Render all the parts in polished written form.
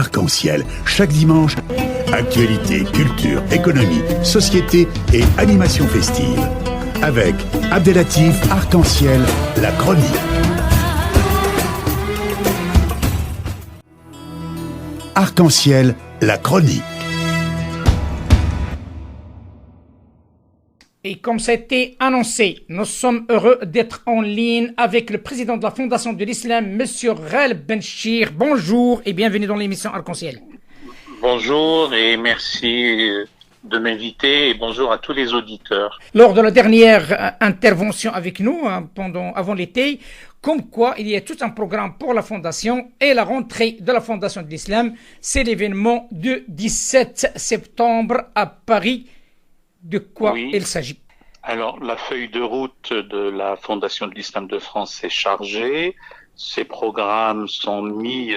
Arc-en-Ciel, chaque dimanche, actualité, culture, économie, société et animation festive. Avec Abdelatif Arc-en-Ciel, la chronique. Arc-en-Ciel, la chronique. Et comme ça a été annoncé, nous sommes heureux d'être en ligne avec le président de la Fondation de l'Islam, M. Ghaleb Benchir. Bonjour et bienvenue dans l'émission Arc-en-Ciel. Bonjour et merci de m'inviter et bonjour à tous les auditeurs. Lors de la dernière intervention avec nous, avant l'été, comme quoi il y a tout un programme pour la Fondation et la rentrée de la Fondation de l'Islam, c'est l'événement du 17 septembre à Paris. De quoi il s'agit? Alors, la feuille de route de la Fondation de l'Islam de France est chargée. Ces programmes sont mis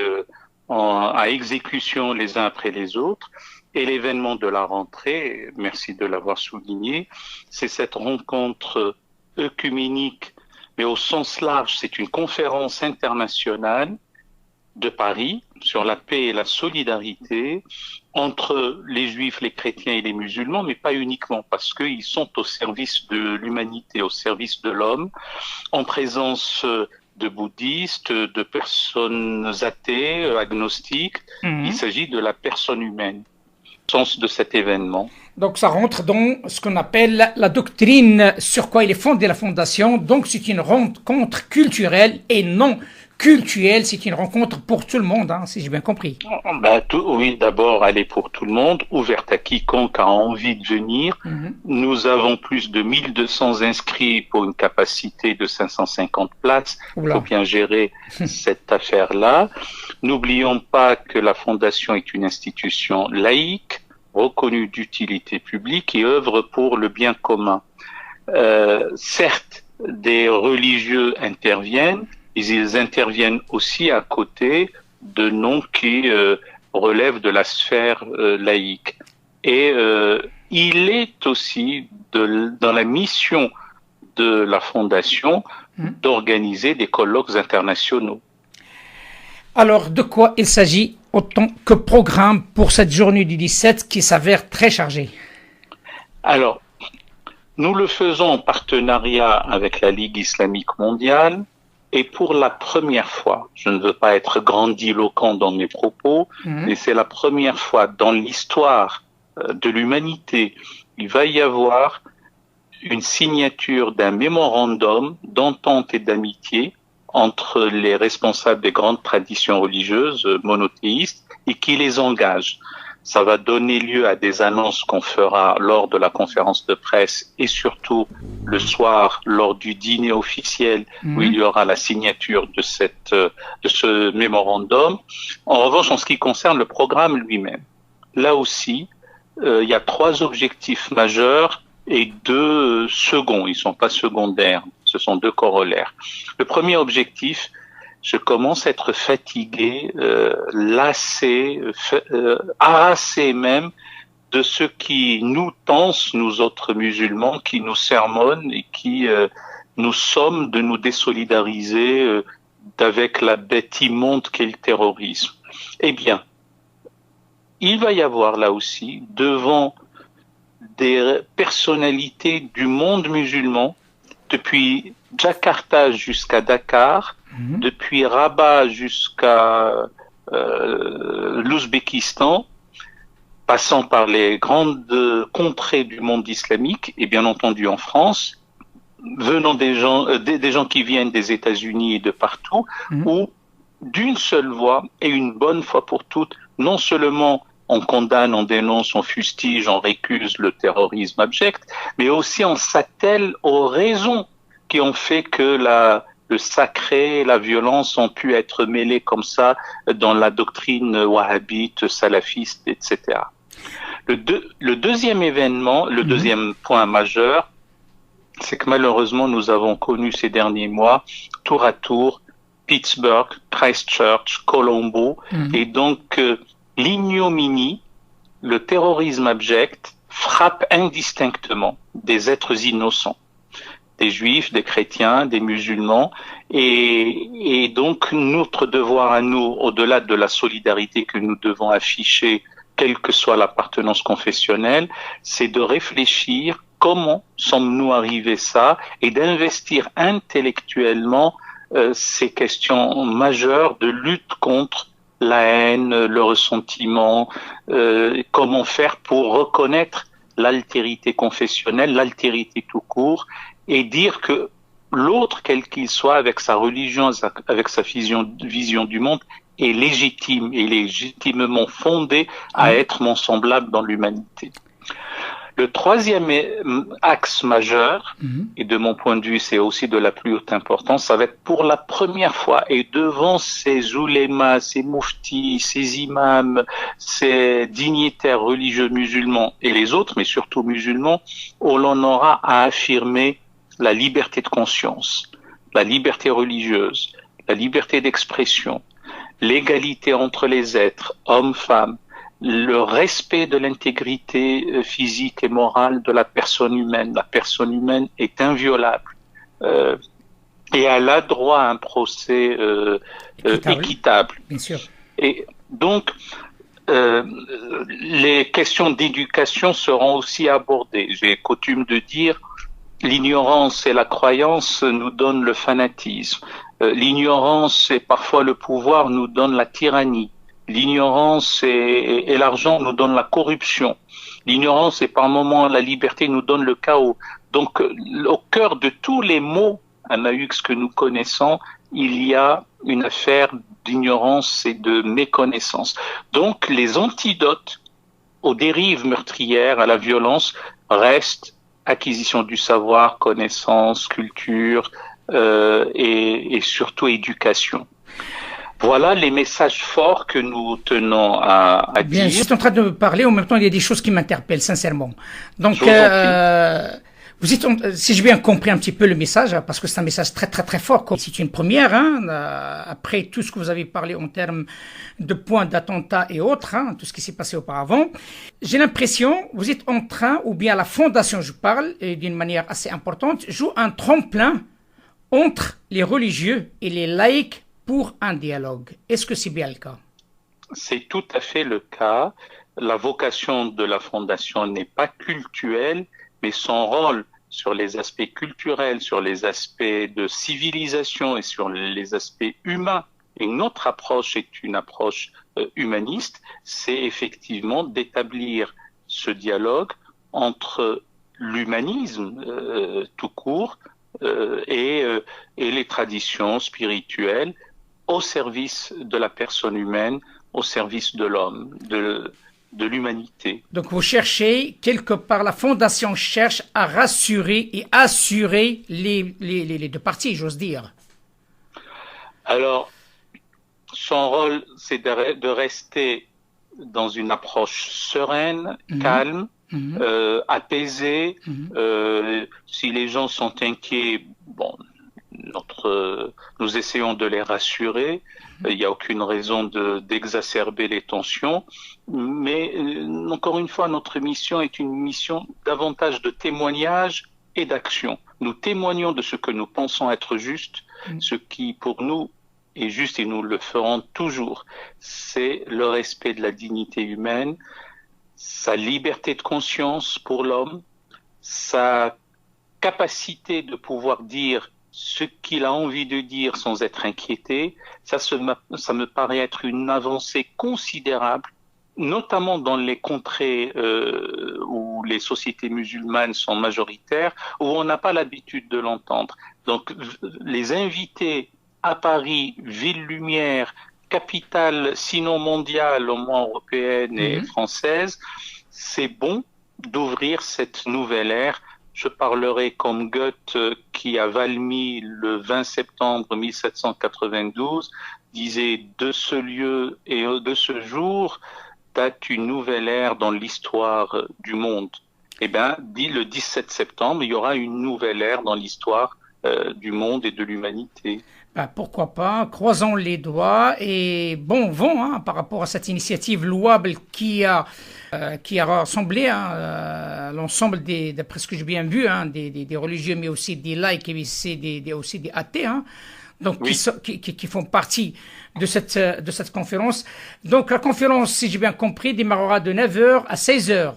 à exécution les uns après les autres. Et l'événement de la rentrée, merci de l'avoir souligné, c'est cette rencontre œcuménique, mais au sens large, c'est une conférence internationale de Paris sur la paix et la solidarité entre les juifs, les chrétiens et les musulmans, mais pas uniquement, parce qu'ils sont au service de l'humanité, au service de l'homme, en présence de bouddhistes, de personnes athées, agnostiques. Il s'agit de la personne humaine, sens de cet événement. Donc ça rentre dans ce qu'on appelle la doctrine sur quoi il est fondé la Fondation. Donc c'est une rencontre culturelle et non culturelle, c'est une rencontre pour tout le monde, si j'ai bien compris. Oui, d'abord, elle est pour tout le monde, ouverte à quiconque a envie de venir. Nous avons plus de 1200 inscrits pour une capacité de 550 places. Il faut bien gérer cette affaire-là. N'oublions pas que la Fondation est une institution laïque, reconnue d'utilité publique et œuvre pour le bien commun. Certes, des religieux interviennent, mais ils interviennent aussi à côté de noms qui relèvent de la sphère laïque. Et il est aussi dans la mission de la Fondation d'organiser des colloques internationaux. Alors, de quoi il s'agit autant que programme pour cette journée du 17 qui s'avère très chargée? Alors, nous le faisons en partenariat avec la Ligue islamique mondiale. Et pour la première fois, je ne veux pas être grandiloquent dans mes propos, mais c'est la première fois dans l'histoire de l'humanité, il va y avoir une signature d'un mémorandum d'entente et d'amitié entre les responsables des grandes traditions religieuses monothéistes et qui les engage. Ça va donner lieu à des annonces qu'on fera lors de la conférence de presse et surtout le soir lors du dîner officiel où il y aura la signature de ce mémorandum. En revanche, en ce qui concerne le programme lui-même, là aussi, il y a 3 objectifs majeurs et 2 seconds. Ils sont pas secondaires, ce sont 2 corollaires. Le premier objectif, je commence à être fatigué, lassé, harassé même de ceux qui nous tensent, nous autres musulmans, qui nous sermonnent et qui nous somment de nous désolidariser d'avec la bête immonde qu'est le terrorisme. Eh bien, il va y avoir là aussi, devant des personnalités du monde musulman, depuis Jakarta jusqu'à Dakar, depuis Rabat jusqu'à l'Ouzbékistan, passant par les grandes contrées du monde islamique et bien entendu en France, venant des gens qui viennent des États-Unis et de partout, où d'une seule voix et une bonne fois pour toutes, non seulement on condamne, on dénonce, on fustige, on récuse le terrorisme abject, mais aussi on s'attelle aux raisons qui ont fait que le sacré, la violence ont pu être mêlés comme ça dans la doctrine wahhabite, salafiste, etc. Le deuxième événement, le deuxième point majeur, c'est que malheureusement nous avons connu ces derniers mois, tour à tour, Pittsburgh, Christchurch, Colombo, et donc l'ignominie, le terrorisme abject frappe indistinctement des êtres innocents. des juifs, des chrétiens, des musulmans. Et donc, notre devoir à nous, au-delà de la solidarité que nous devons afficher, quelle que soit l'appartenance confessionnelle, c'est de réfléchir comment sommes-nous arrivés ça et d'investir intellectuellement ces questions majeures de lutte contre la haine, le ressentiment, comment faire pour reconnaître l'altérité confessionnelle, l'altérité tout court, et dire que l'autre, quel qu'il soit, avec sa religion, avec sa vision du monde, est légitime et légitimement fondé à être mon semblable dans l'humanité. Le troisième axe majeur, et de mon point de vue c'est aussi de la plus haute importance, ça va être pour la première fois et devant ces oulémas, ces mouftis, ces imams, ces dignitaires religieux musulmans et les autres, mais surtout musulmans, où l'on aura à affirmer la liberté de conscience, la liberté religieuse, la liberté d'expression, l'égalité entre les êtres, hommes, femmes, le respect de l'intégrité physique et morale de la personne humaine. La personne humaine est inviolable et elle a droit à un procès équitable. Bien sûr. Et donc, les questions d'éducation seront aussi abordées. J'ai coutume de dire, l'ignorance et la croyance nous donnent le fanatisme. L'ignorance et parfois le pouvoir nous donnent la tyrannie. L'ignorance et l'argent nous donnent la corruption. L'ignorance et par moments la liberté nous donnent le chaos. Donc, au cœur de tous les maux Amahux que nous connaissons, il y a une affaire d'ignorance et de méconnaissance. Donc, les antidotes aux dérives meurtrières, à la violence, restent acquisition du savoir, connaissance, culture et surtout éducation. Voilà les messages forts que nous tenons à Bien, dire. je suis en train de parler, en même temps il y a des choses qui m'interpellent sincèrement. Donc, vous êtes, si j'ai bien compris un petit peu le message, parce que c'est un message très très très fort, c'est une première, après tout ce que vous avez parlé en termes de points d'attentat et autres, tout ce qui s'est passé auparavant, j'ai l'impression, vous êtes en train, ou bien la fondation, je parle, et d'une manière assez importante, joue un tremplin entre les religieux et les laïcs pour un dialogue. Est-ce que c'est bien le cas? C'est tout à fait le cas. La vocation de la Fondation n'est pas cultuelle, mais son rôle sur les aspects culturels, sur les aspects de civilisation et sur les aspects humains, et notre approche est une approche humaniste, c'est effectivement d'établir ce dialogue entre l'humanisme tout court et les traditions spirituelles, au service de la personne humaine, au service de l'homme, de l'humanité. Donc vous cherchez, quelque part, la Fondation cherche à rassurer et assurer les deux parties, j'ose dire. Alors, son rôle, c'est de rester dans une approche sereine, calme, apaisée. Si les gens sont inquiets, bon, nous essayons de les rassurer. Il n'y a aucune raison d'exacerber les tensions. Mais encore une fois, notre mission est une mission davantage de témoignage et d'action. Nous témoignons de ce que nous pensons être juste, ce qui pour nous est juste, et nous le ferons toujours. C'est le respect de la dignité humaine, sa liberté de conscience pour l'homme, sa capacité de pouvoir dire ce qu'il a envie de dire sans être inquiété. Ça me paraît être une avancée considérable, notamment dans les contrées où les sociétés musulmanes sont majoritaires, où on n'a pas l'habitude de l'entendre. Donc, les invités à Paris, ville lumière, capitale sinon mondiale, au moins européenne et française, c'est bon d'ouvrir cette nouvelle ère. Je parlerai comme Goethe qui, à Valmy, le 20 septembre 1792, disait « De ce lieu et de ce jour date une nouvelle ère dans l'histoire du monde ». Eh bien, dit le 17 septembre, il y aura une nouvelle ère dans l'histoire du monde et de l'humanité. Ben, pourquoi pas, croisons les doigts et bon vent par rapport à cette initiative louable qui a rassemblé l'ensemble d'après ce que j'ai bien vu, des religieux, mais aussi des laïcs et aussi des athées, donc Oui. qui font partie de cette conférence. Donc la conférence, si j'ai bien compris, démarrera de 9h à 16h.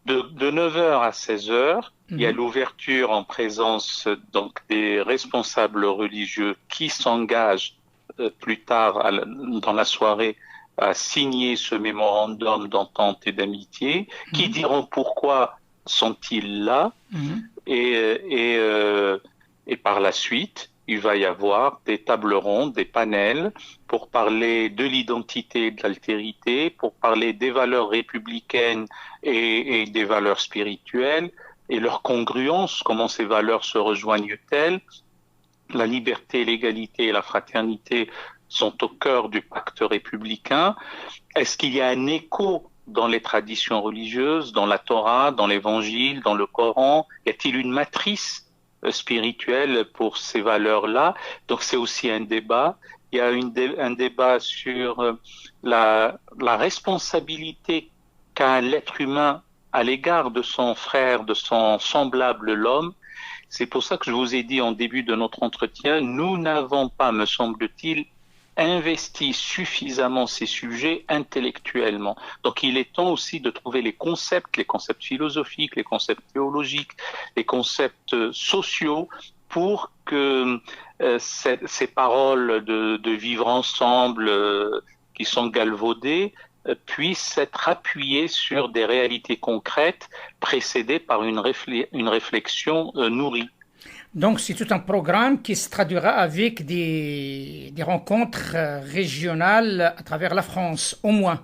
De 9 heures à 16 heures, il y a l'ouverture en présence donc des responsables religieux qui s'engagent plus tard dans la soirée à signer ce mémorandum d'entente et d'amitié, qui diront pourquoi sont-ils là, et par la suite, il va y avoir des tables rondes, des panels pour parler de l'identité et de l'altérité, pour parler des valeurs républicaines et des valeurs spirituelles et leur congruence, comment ces valeurs se rejoignent-elles. La liberté, l'égalité et la fraternité sont au cœur du pacte républicain. Est-ce qu'il y a un écho dans les traditions religieuses, dans la Torah, dans l'Évangile, dans le Coran? Y a-t-il une matrice spirituelle pour ces valeurs-là? Donc c'est aussi un débat. Il y a un débat sur la responsabilité qu'a l'être humain à l'égard de son frère, de son semblable, l'homme. C'est pour ça que je vous ai dit en début de notre entretien, nous n'avons pas, me semble-t-il, investi suffisamment ces sujets intellectuellement. Donc il est temps aussi de trouver les concepts philosophiques, les concepts théologiques, les concepts sociaux pour que ces paroles de vivre ensemble qui sont galvaudées puissent être appuyées sur des réalités concrètes précédées par une réflexion nourrie. Donc, c'est tout un programme qui se traduira avec des rencontres régionales à travers la France, au moins.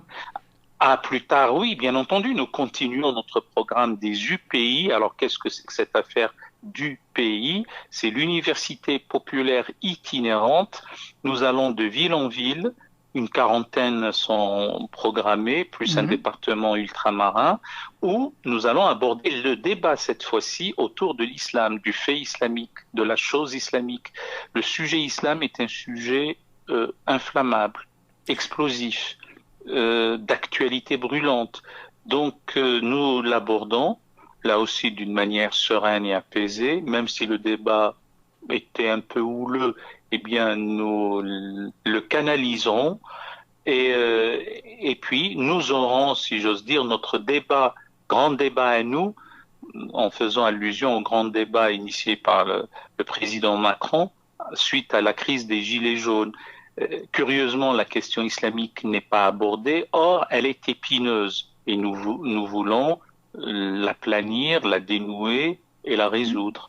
Ah, plus tard, oui, bien entendu, nous continuons notre programme des UPI. Alors, qu'est-ce que c'est que cette affaire d'UPI? C'est l'université populaire itinérante. Nous allons de ville en ville. Une quarantaine sont programmés, plus un département ultramarin, où nous allons aborder le débat cette fois-ci autour de l'islam, du fait islamique, de la chose islamique. Le sujet islam est un sujet inflammable, explosif, d'actualité brûlante. Donc nous l'abordons, là aussi d'une manière sereine et apaisée, même si le débat était un peu houleux, eh bien nous le canaliserons et puis nous aurons, si j'ose dire, notre débat, grand débat à nous, en faisant allusion au grand débat initié par le président Macron suite à la crise des Gilets jaunes. Curieusement, la question islamique n'est pas abordée, or elle est épineuse et nous voulons la planir, la dénouer et la résoudre.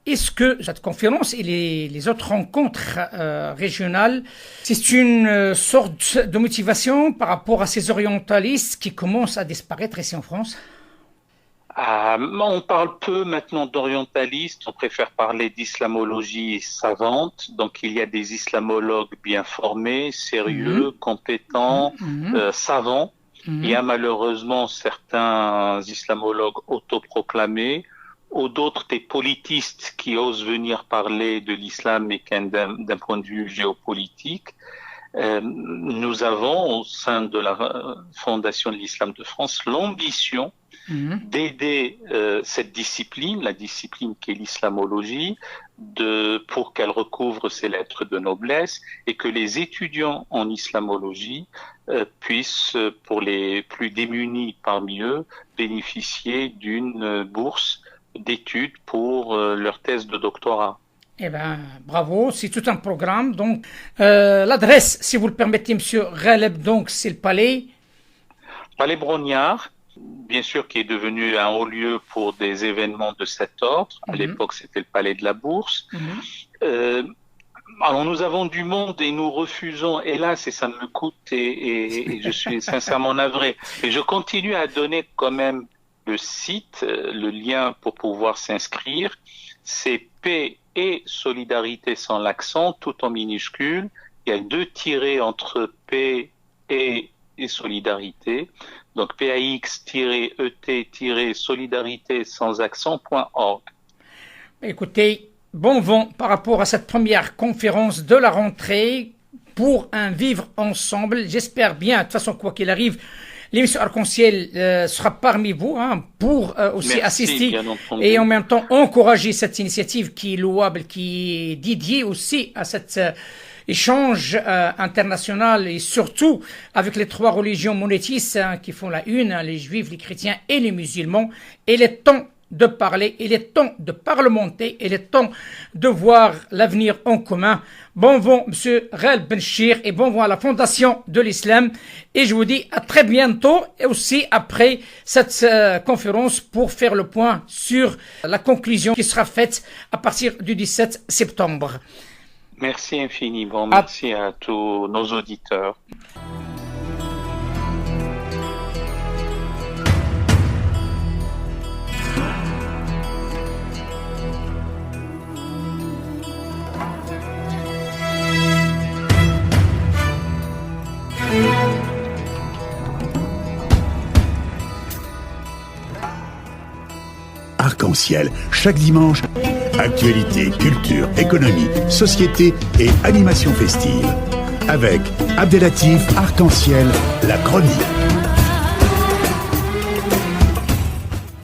Est-ce que cette conférence et les autres rencontres régionales, c'est une sorte de motivation par rapport à ces orientalistes qui commencent à disparaître ici en France? On parle peu maintenant d'orientalistes, on préfère parler d'islamologie savante. Donc il y a des islamologues bien formés, sérieux, compétents, savants. Il y a malheureusement certains islamologues autoproclamés, ou d'autres des politistes qui osent venir parler de l'islam mais d'un point de vue géopolitique. Nous avons au sein de la Fondation de l'Islam de France l'ambition d'aider cette discipline, la discipline qui est l'islamologie, pour qu'elle recouvre ses lettres de noblesse et que les étudiants en islamologie puissent, pour les plus démunis parmi eux, bénéficier d'une bourse d'études pour leur thèse de doctorat. Eh bien, bravo, c'est tout un programme. Donc, l'adresse, si vous le permettez, Monsieur Ghaleb, donc c'est le Palais Brognard, bien sûr, qui est devenu un haut lieu pour des événements de cet ordre. À l'époque, c'était le Palais de la Bourse. Alors, nous avons du monde et nous refusons, hélas, et ça me coûte, et je suis sincèrement navré. Et je continue à donner quand même le site, le lien pour pouvoir s'inscrire. C'est P et Solidarité sans l'accent, tout en minuscule. Il y a 2 tirets entre P et Solidarité. Donc pax-et-solidarité sans accent.org. Écoutez, bon vent par rapport à cette première conférence de la rentrée pour un vivre ensemble. J'espère bien, de toute façon, quoi qu'il arrive, l'émission Arc-en-Ciel sera parmi vous pour aussi assister et en même temps encourager cette initiative qui est louable, qui est dédiée aussi à cet échange international et surtout avec les trois religions monothéistes qui font la une, les juifs, les chrétiens et les musulmans. Et il est temps de parler, il est temps de parlementer, il est temps de voir l'avenir en commun. Bon vent, Monsieur Ghael Benchir, et bon vent à la Fondation de l'Islam. Et je vous dis à très bientôt, et aussi après cette conférence pour faire le point sur la conclusion qui sera faite à partir du 17 septembre. Merci infiniment. Merci à tous nos auditeurs. Arc-en-Ciel, chaque dimanche, actualité, culture, économie, société et animation festive. Avec Abdelatif Arc-en-Ciel, la chronique.